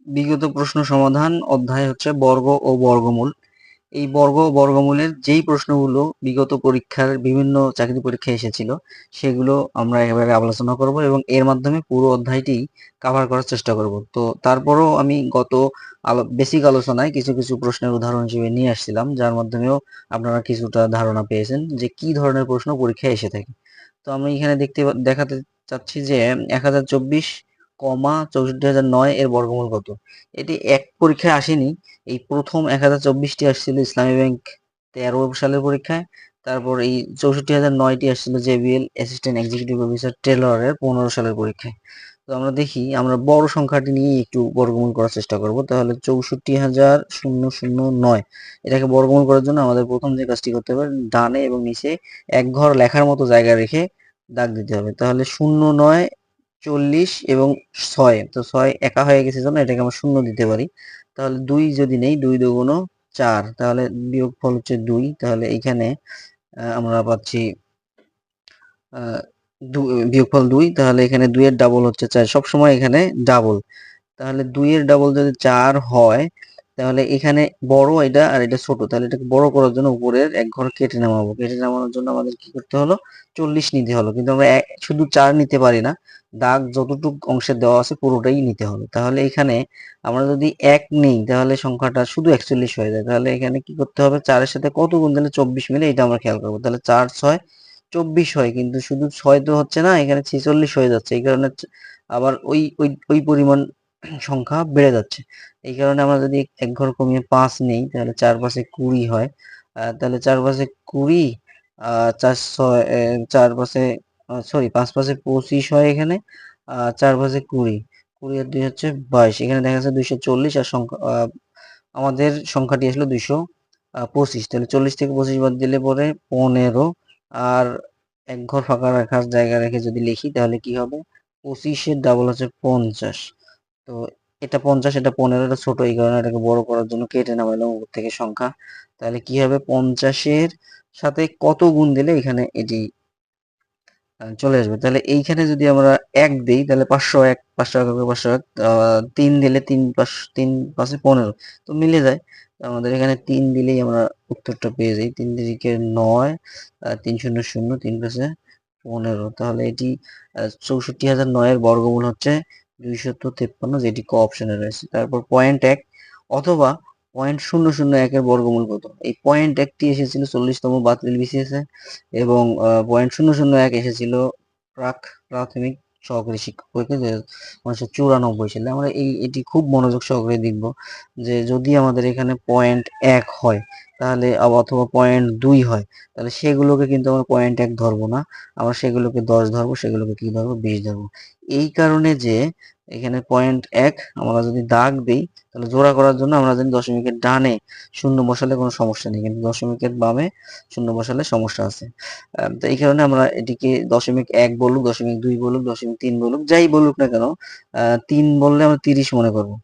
বিগত প্রশ্ন সমাধান অধ্যায় হচ্ছে বর্গ ও বর্গমূল। এই বর্গ ও বর্গমূলের যেই প্রশ্নগুলো বিগত পরীক্ষার বিভিন্ন চাকরি পরীক্ষায় এসেছিল সেগুলো আমরা এবারে আলোচনা করব এবং এর মাধ্যমে পুরো অধ্যায়টি কভার করার চেষ্টা করব। তো তারপরেও আমি গত বেসিক আলোচনায় কিছু কিছু প্রশ্নের উদাহরণ হিসেবে নিয়ে আসছিলাম, যার মাধ্যমেও আপনারা কিছুটা ধারণা পেয়েছেন যে কি ধরনের প্রশ্ন পরীক্ষায় এসে থাকে। তো আমি এখানে দেখাতে চাচ্ছি যে 1024, 64,009 এর বর্গমূল কত। এটি এক পরীক্ষায় আসেনি। এই প্রথম 1024টি আসছিল ইসলামী ব্যাংক 13 সালের পরীক্ষায়। তারপর এই 64,009টি আসছিল জেবিএল অ্যাসিস্ট্যান্ট এক্সিকিউটিভ অফিসার টেলরের 15 সালের পরীক্ষায়। তো আমরা দেখি, আমরা বড় সংখ্যাটি নিয়ে একটু বর্গমূল করার চেষ্টা করব। তাহলে 64,009 এটাকে বর্গমূল করার জন্য আমাদের প্রথম যে কাজটি করতে হবে, ডানে এবং নিচে এক ঘর লেখার মতো জায়গা রেখে দাগ দিতে হবে। তাহলে 0, 9, 40 এবং 6, তো 6 একা হয়ে গেছে জন্য এটাকে আমরা 0 দিতে পারি। তাহলে 2 যদি নেই, 2 দুগুণ 4, তাহলে বিয়োগফল হচ্ছে 2। তাহলে এইখানে আমরা পাচ্ছি বিয়োগফল 2। তাহলে এখানে 2 এর ডাবল হচ্ছে 4, সবসময় এখানে ডাবল। তাহলে 2 এর ডাবল যদি 4 হয়, তাহলে এখানে বড় এটা আর এটা ছোট, তাহলে এটাকে বড় করার জন্য উপরের এক ঘর কেটে নামাবো। কেটে নামানোর জন্য আমাদের কি করতে হলো, 40 নিতে হলো। কিন্তু আমরা শুধু 4 নিতে পারি না, দাগ যতটুকু অংশে দেওয়া আছে পুরোটাই নিতে হবে। তাহলে এখানে আমরা যদি 1 নেই, তাহলে সংখ্যাটা শুধু 41 হয়ে যায়। তাহলে এখানে কি করতে হবে, 4 এর সাথে কত গুণ দিলে 24 মিলে, এটা আমরা খেয়াল করবো। তাহলে 4, 6, 24 হয়, কিন্তু শুধু 6 তো হচ্ছে না, এখানে 46 হয়ে যাচ্ছে। এই কারণে আবার ওই ওই ওই পরিমাণ সংখ্যা বেড়ে যাচ্ছে। এই কারণে আমরা যদি এক ঘর কমিয়ে 5 নেই, তাহলে 4 5 20 হয়। তাহলে 4 5 20, 4 6 4 5 সরি 5 5 25 হয় এখানে। 4 5 20, 20 আর 2 হচ্ছে 22। এখানে দেখা যাচ্ছে 240, আর সংখ্যা আমাদের সংখ্যাটি আসলে 225। তাহলে 40 থেকে 25 বাদ দিলে পরে 15, আর এক ঘর ফাঁকা রাখার জায়গা রেখে যদি লিখি তাহলে কি হবে, 25-এর ডাবল হচ্ছে 50। তো এটা 50, এটা 15, এটা ছোট, এই কারণে এটাকে বড় করার জন্য কেটে নামাইলাম উপর থেকে সংখ্যা। তাহলে কি হবে, 50-এর সাথে কত গুণ দিলে এখানে এটি চলে আসবে। তাহলে এইখানে যদি আমরা 1 দেই, তাহলে 501, 501, 501, 3 দিলে 3 5 15, তো মিলে যায়। তো আমাদের এখানে 3 দিলেই আমরা উত্তরটা পেয়ে যাই। 3 3 9, 3 0 0, 3 5 15। তাহলে এটি 64,009 এর বর্গমূল হচ্ছে 253, যেটি ক অপশনে রয়েছে। তারপর পয়েন্ট 1 অথবা 0.001 এর বর্গমূল কত। এই পয়েন্ট 1টি এসেছিল 40তম বাৎসরিক বিসিএসে, এবং 0.001 এসেছিল প্রাথমিক সহকারী শিক্ষক পরীক্ষা 1994 সালে। আমরা এটি খুব মনোযোগ সহকারে দেখব, যে যদি আমাদের এখানে 0.1 হয় তাহলে অথবা 0.2 হয়, তাহলে সেগুলোকে কিন্তু আমরা 0.1 ধরবো না, আমরা সেগুলোকে 10 ধরবো, সেগুলোকে কি ধরবো, 20 ধরবো। এই কারণে যে এখানে 0.1 আমরা যদি দাগ দিই, তাহলে জোড়া করার জন্য আমরা জানি দশমিকের ডানে শূন্য বসালে কোনো সমস্যা নেই, কিন্তু দশমিকের বামে শূন্য বসালে সমস্যা আছে। তো এই কারণে আমরা এটিকে 0.1 বলুক, 0.2 বলুক, 0.3 বলুক, যাই বলুক না কেন, 3 বললে আমরা 30 মনে করবো।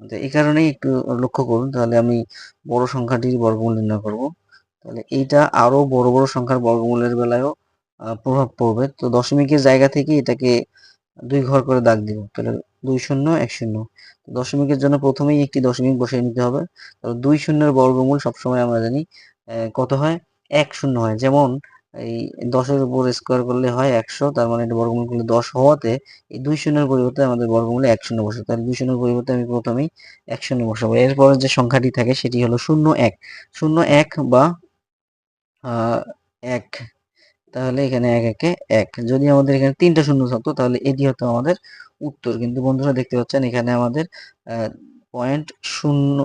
তো এই কারণেই একটু লক্ষ্য করুন। তাহলে আমি বড় সংখ্যাটির বর্গমূল নির্ণয় করব। তাহলে এইটা আরো বড় বড় সংখ্যার বর্গমূলের বেলায়ও প্রভাব পড়বে। তো দশমিকের জায়গা থেকে এটাকে 2 ঘর করে দাগ দিব। তাহলে 2 0 1 0। দশমিকের জন্য প্রথমেই একটি দশমিক বসিয়ে নিতে হবে। তাহলে 2 শূন্যের বর্গমূল সবসময় আমরা জানি কত হয়, 1 0 হয়। যেমন এই 10-এর উপর স্কোয়ার করলে হয় 100, তার মানে এটা বর্গমূল করলে 10 হওয়াতে এই 2 শূন্যের পরিবর্তে আমাদের বর্গমূলে 1 0 বসে। তাহলে 2 শূন্যের পরিবর্তে আমি প্রথমেই 1 0 বসাবো। এরপরে যে সংখ্যাটি থাকে সেটি হলো 0 1, 0 1 বা 1। তাহলে এখানে 1 1 1। যদি আমাদের এখানে 3টা শূন্য থাকতো তাহলে এটি হতো আমাদের উত্তর। কিন্তু বন্ধুরা দেখতে পাচ্ছেন এখানে আমাদের পয়েন্ট শূন্য,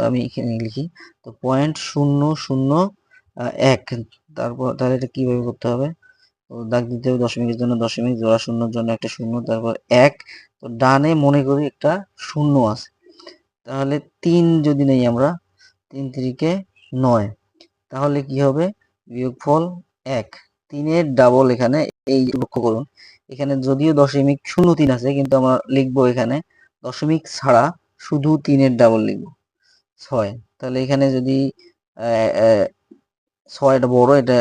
আমি এখানে লিখি, তো 0.001। তারপর তাহলে এটা কিভাবে করতে হবে, তো দাগ দিতে হবে, দশমিকের জন্য দশমিক, জোড়া শূন্যর জন্য একটা শূন্য, তারপর 1। তো ডানে মনে করি একটা শূন্য আছে। তাহলে 3 যদি নেই আমরা, 3 3 9, তাহলে কি হবে, বিয়োগফল 1। 3 এর ডাবল এখানে, এই লক্ষ্য করুন এখানে যদিও 0.03 আছে, কিন্তু আমরা লিখবো এখানে দশমিক ছাড়া শুধু 3 এর ডাবল লিখবো 6। তাহলে এখানে যদি 6টা বড়, এটা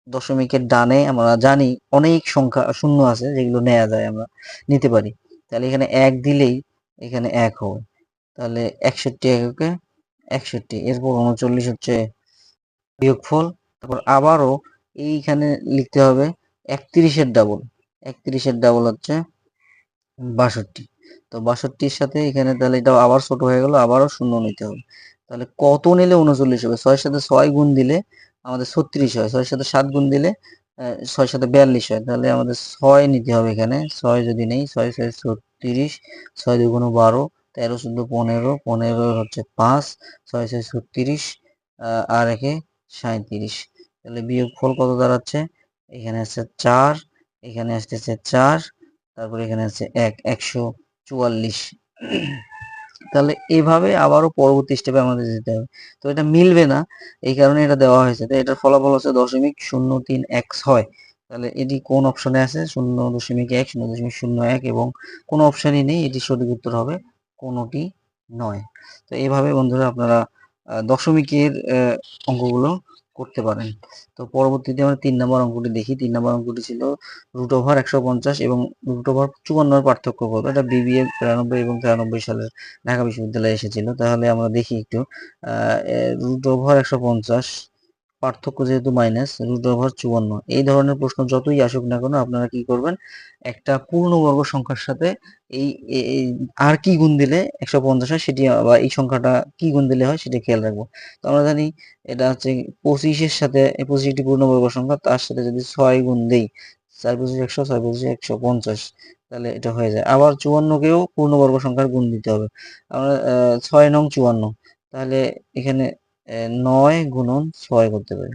দশমিকের ডানে আমরা জানি অনেক সংখ্যা শূন্য আছে যেগুলো নেওয়া যায়, আমরা নিতে পারি। তাহলে এখানে 1 দিলেই এখানে 1 হবে। তাহলে 61 এককে 61, এরপর 39 হচ্ছে বিয়োগফল। তারপর আবারও এইখানে লিখতে হবে 31-এর ডাবল, 31-এর ডাবল হচ্ছে 62। তো 62-র সাথে এখানে তাহলে এটা আবার ছোট হয়ে গেল, আবারও শূন্য নিতে হবে। তাহলে কত নিলে 39 হবে? 6-এর সাথে 6 গুণ দিলে আমাদের 36 হয়, 6-এর সাথে 7 গুণ দিলে 6-এর সাথে 42 হয়। তাহলে আমাদের 6 নিতে হবে এখানে। 6 যদি নেই, 6 6 36, 6 2 গুণ 12, 13 14 15, 15 হচ্ছে 5, 6 6 36, আর একে 37। তাহলে বিয়োগফল কত দাঁড়াচ্ছে? এখানে আছে 4, এখানে আসতেছে 4, তারপরে এখানে আছে 144। তাহলে এভাবে আবারও পরবর্তী স্টেপে আমাদের যেতে হবে। তো এটা মিলবে না, এই কারণে এটা দেওয়া হয়েছে। তো এটার ফলাফল হচ্ছে 0.0316। তাহলে এটি কোন অপশনে আছে? 0.1, 0.01 এবং কোনো অপশনই নেই। এটি সঠিক উত্তর হবে কোনোটি নয়। তো এইভাবে বন্ধুরা আপনারা দশমিকের অঙ্কগুলো করতে পারেন। তো পরবর্তীতে আমরা 3 নম্বর অঙ্কটি দেখি। 3 নম্বর অঙ্কটি ছিল √150 এবং √54 এর পার্থক্য কত? এটা বিবিএ 93 এবং 93 সালের ঢাকা বিশ্ববিদ্যালয়ে এসেছিল। তাহলে আমরা দেখি একটু। √150 পার্থক্য যেহেতু মাইনাস, √54, এই ধরনের প্রশ্ন যতই আসুক না কেন আপনারা কি করবেন? একটা পূর্ণবর্গ সংখ্যার সাথে এই আর কি গুণ দিলে 150 হয় সেটি, বা এই সংখ্যাটা কি গুণ দিলে হয় সেটা খেয়াল রাখবো। তো আমরা জানি এটা হচ্ছে 25-এর সাথে, 25 একটি পূর্ণবর্গ সংখ্যা, তার সাথে যদি 6 গুণ দেই, 4 25 100, 6 25 150, তাহলে এটা হয়ে যায়। আবার 54-কেও পূর্ণবর্গ সংখ্যার গুণ দিতে হবে। আমরা 6 নং 54, তাহলে এখানে 9 গুণন 6 করতে পারি।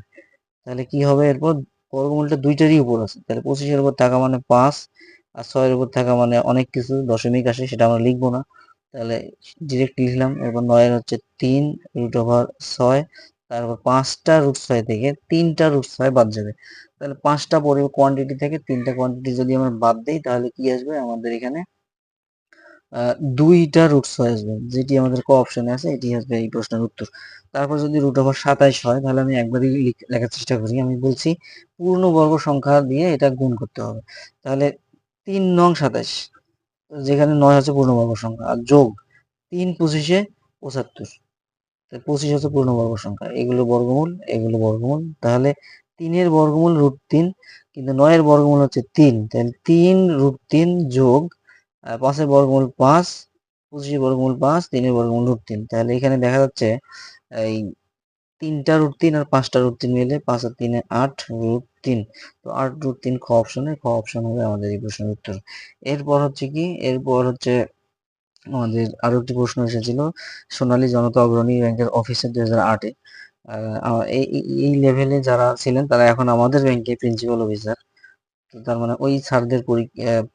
তাহলে কি হবে? এরপর বর্গমূলটা দুইটারই উপর আছে, তাহলে 25-এর উপর থাকা মানে 5, আর 6-এর উপর থাকা মানে অনেক কিছু, দশমিক আসে, সেটা আমরা লিখবো না। তাহলে ডিরেক্ট লিখলাম। এরপর 9-এর হচ্ছে 3 √6, তারপর 5টা √6 থেকে 3টা √6 বাদ যাবে। তাহলে 5টা কোয়ান্টিটি থেকে 3টা কোয়ান্টিটি যদি আমরা বাদ দিই, তাহলে কি আসবে আমাদের এখানে? 2টা √6 আসবে, যেটি আমাদের ক অপশনে আছে, এটি আসবে এই প্রশ্নের উত্তর। তারপর যদি √27 হয়, তাহলে আমি একবারই লেখার চেষ্টা করি। আমি বলছি পূর্ণবর্গ সংখ্যা দিয়ে এটা গুণ করতে হবে। তাহলে 3 নং 27, যেখানে 9 হচ্ছে পূর্ণবর্গ সংখ্যা, আর যোগ 3 25-এ 75, 25 হচ্ছে পূর্ণবর্গ সংখ্যা, এগুলো বর্গমূল, এগুলো বর্গমূল। তাহলে 3-এর বর্গমূল √3, কিন্তু 9-এর বর্গমূল হচ্ছে 3, তাহলে 3 √3 যোগ 5-এর বর্গমূল 5, 25-এর বর্গমূল 5, 3-এর বর্গমূল √3। তাহলে এখানে দেখা যাচ্ছে এই 3টা √3 আর 5টা √3 মিলে 5 আর 3-এ 8 √3। তো 8 √3 খ অপশনে, খ অপশন হবে আমাদের এই প্রশ্নের উত্তর। এরপর হচ্ছে কি? এরপর হচ্ছে আমাদের আরো একটি প্রশ্ন এসেছিল সোনালী জনতা অগ্রণী ব্যাংকের অফিসার 2008-এ। এই লেভেলে যারা ছিলেন তারা এখন আমাদের ব্যাংকে প্রিন্সিপাল অফিসার। তো তার মানে ওই স্যারদের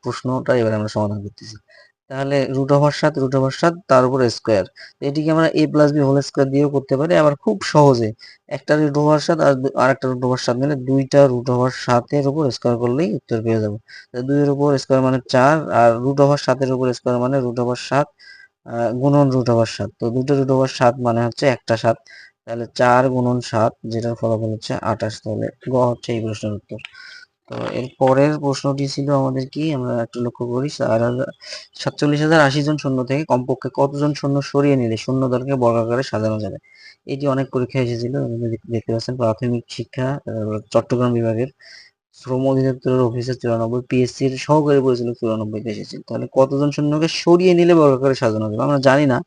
প্রশ্নটা এবার আমরা সমাধান করতেছি। তাহলে √7 তার উপর স্কোয়ার, এটিকে আমরা a+b² দিয়েও করতে পারি, আবার খুব সহজে একটা √7 আর একটা √7 মিলে 2টা √7-এর উপর স্কোয়ার করলেই উত্তর পেয়ে যাবো। 2-এর উপর স্কোয়ার মানে 4, আর √7-এর উপর স্কোয়ার মানে √7 গুণন √7। তো 2টা √7 মানে হচ্ছে একটা 7, তাহলে 4 গুণন 7, যেটার ফলাফল হচ্ছে 28। তাহলে গ হচ্ছে এই প্রশ্নের উত্তর। তো এর পরের প্রশ্নটি ছিল আমাদের কি, আমরা একটু লক্ষ্য করি, 47,080 জন শূন্য থেকে কমপক্ষে কতজন শূন্য সরিয়ে নিলে শূন্য দলকে বর্গাকারে সাজানো যাবে? এটি অনেক পরীক্ষা এসেছিল, দেখতে পাচ্ছেন। প্রাথমিক শিক্ষা চট্টগ্রাম বিভাগের শ্রম অধিদপ্তরের অফিসার 94, পিএসসির সহকারী পরিচালক 94-তে এসেছিল। তাহলে কতজন শূন্যকে সরিয়ে নিলে বর্গাকারে সাজানো যাবে? আমরা জানি না।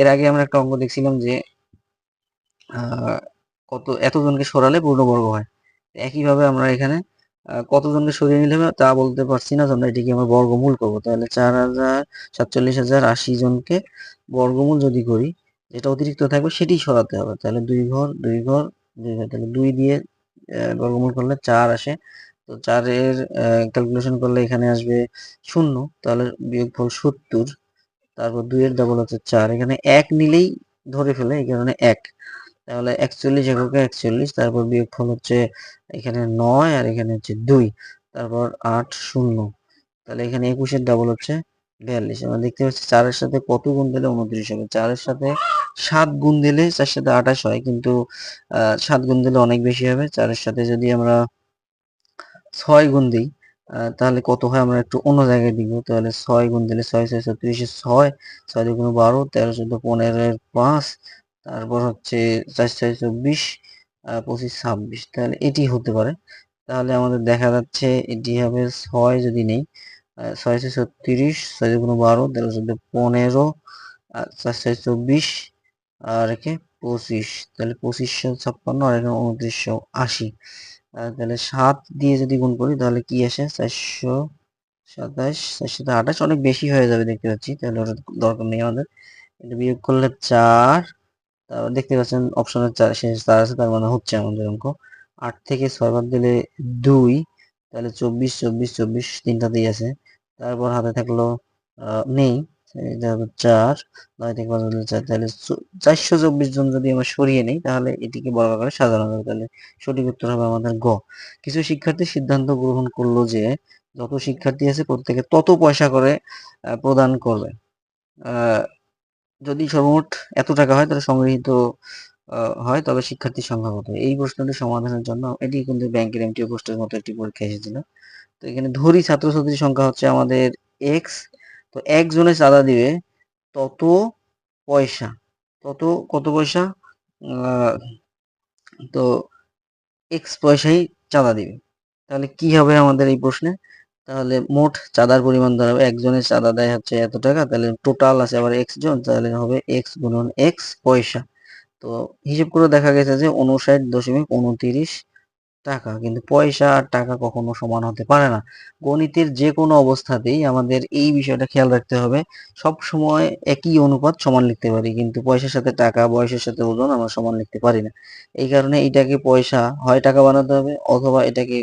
এর আগে আমরা একটা অঙ্ক দেখছিলাম যে এতজনকে সরালে পূর্ণবর্গ হয়। একইভাবে আমরা এখানে কতজনকে সরিয়ে নিলে হবে তা বলতে পারছি না, আমরা এটিকে আমরা বর্গমূল করবো। তাহলে 47,080 জনকে বর্গমূল যদি করি, যেটা অতিরিক্ত থাকবে সেটি সরাতে হবে। তাহলে 2 ঘর 2 ঘর 2 ঘর, তাহলে 2 দিয়ে বর্গমূল করলে 4 আসে। তো 4-এর ক্যালকুলেশন করলে এখানে আসবে 0, তাহলে বিয়োগফল 70। তারপর 2-এর ডাবল হচ্ছে 4, এখানে 1 নিলেই ধরে ফেলে, এই কারণে 1। তাহলে 41 এককে 41, তারপর বিয়োগফল হচ্ছে এখানে 9 আর এখানে হচ্ছে 2, তারপর 8 0, তাহলে এখানে 21-এর ডাবল হচ্ছে 42। আমরা দেখতে পাচ্ছি 4-এর সাথে কত গুণ দিলে 29 হবে? 4-এর সাথে 7 গুণ দিলে 4 সাথে 28 হয়, কিন্তু 7 গুণ দিলে অনেক বেশি হবে। 4-এর সাথে যদি আমরা 6 গুণ দিই, তাহলে কত হয় আমরা একটু অন্য জায়গায় দিব। তাহলে 6 গুণ দিলে 6 6 36 6 6 দুগুণ 12 13 14 15 এর 5 তারপর হচ্ছে 4 6 24 25 26 তাহলে এটি হতে পারে। তাহলে আমাদের দেখা যাচ্ছে এটি হবে 6 যদি নেই 6 6 36 6 দুগুণ 12 13 14 15 4 6 24 আর একে 25 তাহলে 2556 আর এখানে 2980 তাহলে 7 দিয়ে যদি গুণ করি তাহলে কি আসে 427 428 অনেক বেশি হয়ে যাবে দেখতে পাচ্ছি, তাহলে ওটা দরকার নেই আমাদের। এটা বিয়োগ করলে 4, তারপর দেখতে পাচ্ছেন অপশনের 4 শেষ 4 আছে, তার মানে হচ্ছে আমাদের অঙ্ক। 8 থেকে 6 বাদ দিলে 2, তাহলে 24 24 24 তিনটাতেই আছে। তারপর হাতে থাকলো নেই, এটা হবে 4, 9 থেকে 5 বাদ দিলে 4, তাহলে 424 জন যদি আমরা সরিয়ে নেই তাহলে এটিকে বর্গ আকারে সাজানো যাবে। তাহলে সঠিক উত্তর হবে আমাদের গ। কিছু শিক্ষার্থী সিদ্ধান্ত গ্রহণ করলো যে যত শিক্ষার্থী আছে প্রত্যেকে তত পয়সা করে প্রদান করবে। যদি সর্বমোট এত টাকা হয় তাহলে সংগৃহীত হয়, তবে শিক্ষার্থীর সংখ্যা কত? এই প্রশ্নটি সমাধানের জন্য এটি কিন্তু ব্যাংকের এমটিও পোস্টের মতো একটি পরীক্ষা এসেছিল। তো এখানে ধরি ছাত্রছাত্রীর সংখ্যা হচ্ছে আমাদের এক্স, তো একজনে চাঁদা দিবে তত পয়সা, তত কত পয়সা, আহ, তো এক্স পয়সাই চাঁদা দিবে। তাহলে কি হবে আমাদের এই প্রশ্নে? তাহলে মোট চাঁদার পরিমাণ দাঁড়াবে, একজনের চাঁদা দেয় হচ্ছে এত টাকা, তাহলে টোটাল আছে আবার এক্স জন, তাহলে হবে এক্স গুণন এক্স পয়সা। তো হিসেব করে দেখা গেছে যে 59.29 টাকা, কিন্তু পয়সা আর টাকা কখনো সমান হতে পারে না। গণিতের যে কোনো অবস্থাতেই আমাদের এই বিষয়টা খেয়াল রাখতে হবে, সব সময় একই অনুপাত সমান লিখতে পারি, কিন্তু পয়সার সাথে টাকা, বয়সের সাথে ওজন আমরা সমান লিখতে পারি না। এই কারণে এটাকে পয়সা হয় টাকা বানাতে হবে, অথবা এটাকে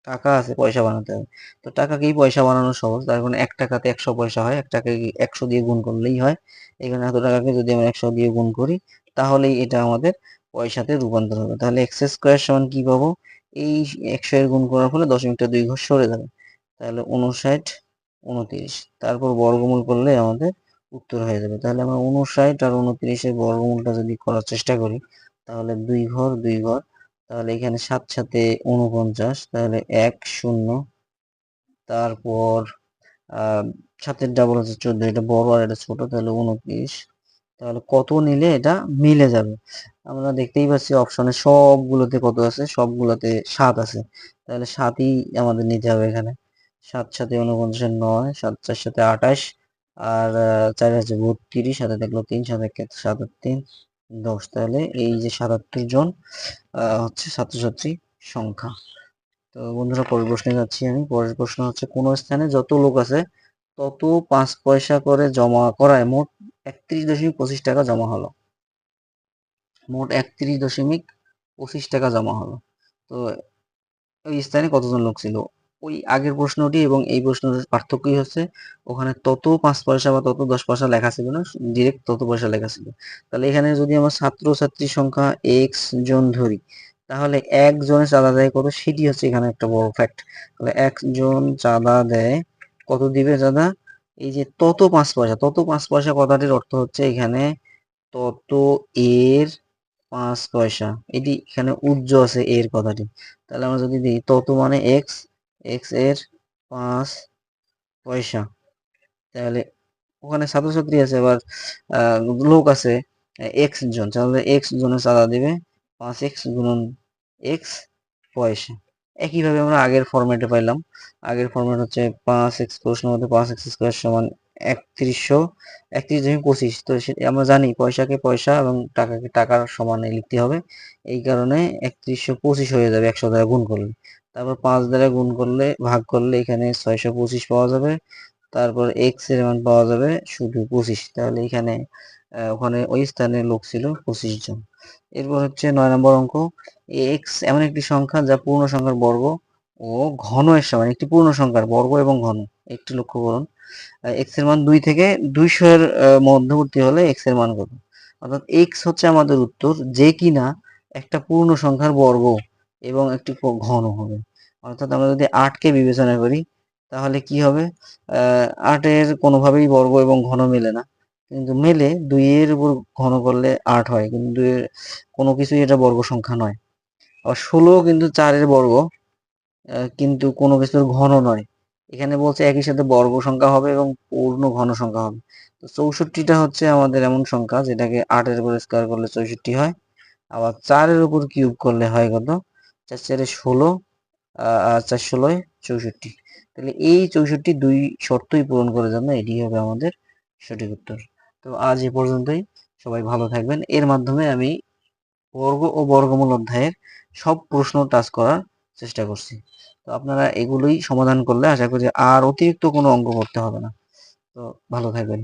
টাকা আছে পয়সা বানাতে হবে। তো টাকাকেই পয়সা বানানো সহজ, তার কারণে 1 টাকাতে 100 পয়সা হয়, 1 টাকাকে 100 দিয়ে গুণ করলেই হয়। এখানে এত টাকাকে যদি আমরা 100 দিয়ে গুণ করি তাহলেই এটা আমাদের পয়সাতে রূপান্তর হবে। তাহলে এক্স স্কোয়ার সমান কি পাবো? এই 100 এর গুণ করার ফলে দশমিকটা 2 ঘর সরে যাবে, তাহলে 59 29, তারপর বর্গমূল করলে আমাদের উত্তর হয়ে যাবে। তাহলে আমরা 59 আর 29 এর বর্গমূলটা যদি করার চেষ্টা করি তাহলে 2 ঘর 2 ঘর, তাহলে এখানে 7 সাথে 49, তাহলে 1 0, তারপর আহ 7-এর ডাবল হচ্ছে 14, এটা বড় আর এটা ছোট, তাহলে 29, তাহলে কত নিলে এটা মিলে যাবে? আমরা দেখতেই পাচ্ছি অপশনে সবগুলোতে কত আছে, সবগুলোতে 7 আছে, তাহলে 7ই আমাদের নিতে হবে এখানে। 7 সাথে 49 9, 7 4 সাথে 28, আর 4 আছে 32, সাথে দেখলো 3, সাথে 7 আর 3 10, তাহলে এই যে 77 জন হচ্ছে ছাত্রছাত্রী সংখ্যা। তো বন্ধুরা পরের প্রশ্নে যাচ্ছি আমি। পরের প্রশ্ন হচ্ছে কোন স্থানে যত লোক আছে তত 5 পয়সা করে জমা করায় মোট 31.25 টাকা জমা হলো। মোট 31.25 টাকা জমা হলো। তো ওই স্থানে কতজন লোক ছিল? ওই আগের প্রশ্নটি এবং এই প্রশ্নের পার্থক্যই হচ্ছে ওখানে তত 5 পয়সা বা তত 10 পয়সা লেখা ছিল না, ডিরেক্ট তত পয়সা লেখা ছিল। তাহলে এখানে যদি আমরা ছাত্রছাত্রীর সংখ্যা এক্স জন ধরি তাহলে একজনের চাঁদা দেয় কত, সেটি হচ্ছে এখানে একটা বড় ফ্যাক্ট। তাহলে একজন চাঁদা দেয় কত দিবে চাঁদা? এই যে তত 5 পয়সা, তত 5 পয়সা কথাটির অর্থ হচ্ছে এখানে তত এর 5 পয়সা, এটি এখানে উজ্জ আছে এর কথাটি। তাহলে আমরা যদি দিই তত মানে এক্স, এক্স এর 5 পয়সা, তাহলে ওখানে ছাত্রছাত্রী আছে আবার লোক আছে এক্স জন, তাহলে এক্স জনের চাঁদা দিবে 5x গুণন এক্স পয়সা। একইভাবে আমরা আগের ফরম্যাটে পাইলাম, আগের ফরম্যাট হচ্ছে 5x, প্রশ্ন মধ্যে 5x স্কোয়ার সমান 3125, তো আমরা জানি পয়সাকে পয়সা এবং টাকাকে টাকার সমানে লিখতে হবে, এই কারণে 3125 হয়ে যাবে 100 দ্বারা গুণ করলে। তারপর 5 দ্বারা গুণ করলে ভাগ করলে এখানে 625 পাওয়া যাবে, তারপর এক্স এর মান পাওয়া যাবে শুধু 25, তাহলে এখানে ওখানে ওই স্থানে লোক ছিল 25 জন। এরপর হচ্ছে 9 নম্বর অঙ্ক। এক্স এমন একটি সংখ্যা যা পূর্ণ সংখ্যার বর্গ ও ঘন এর সমান, একটি পূর্ণ সংখ্যার বর্গ এবং ঘন, একটু লক্ষ্য করুন। এক্স এর মান 2 থেকে 200 এর মধ্যবর্তী হলে এক্স এর মান কত? অর্থাৎ এক্স হচ্ছে আমাদের উত্তর, যে কিনা একটা পূর্ণ সংখ্যার বর্গ এবং একটি ঘন হবে। অর্থাৎ আমরা যদি 8 কে বিবেচনা করি তাহলে কি হবে? 8 এর কোনোভাবেই বর্গ এবং ঘন মেলে না, কিন্তু মেলে 2 এর উপর ঘন করলে 8 হয়, কিন্তু 2 এর কোনো কিছুই এটা বর্গ সংখ্যা নয়। আবার 16 কিন্তু 4 এর বর্গ, কিন্তু কোনো কিছুর ঘন নয়। এখানে বলছে একই সাথে বর্গ সংখ্যা হবে এবং পূর্ণ ঘন সংখ্যা হবে। তো 64টা হচ্ছে আমাদের এমন সংখ্যা যেটাকে 8 এর উপর স্কোয়ার করলে 64 হয়, আবার 4 এর উপর কিউব করলে হয় কত, 4 4 16, আর 4 16 64। তাহলে এই 64 দুই শর্তই পূরণ করে জন্য এটি হবে আমাদের সঠিক উত্তর। তো আজ এ পর্যন্তই, সবাই ভালো থাকবেন। এর মাধ্যমে আমি বর্গ ও বর্গমূল অধ্যায়ের সব প্রশ্ন টাচ করার চেষ্টা করছি। তো আপনারা এগুলোই সমাধান করলে আশা করি আর অতিরিক্ত কোনো অঙ্ক করতে হবে না। তো ভালো থাকবেন।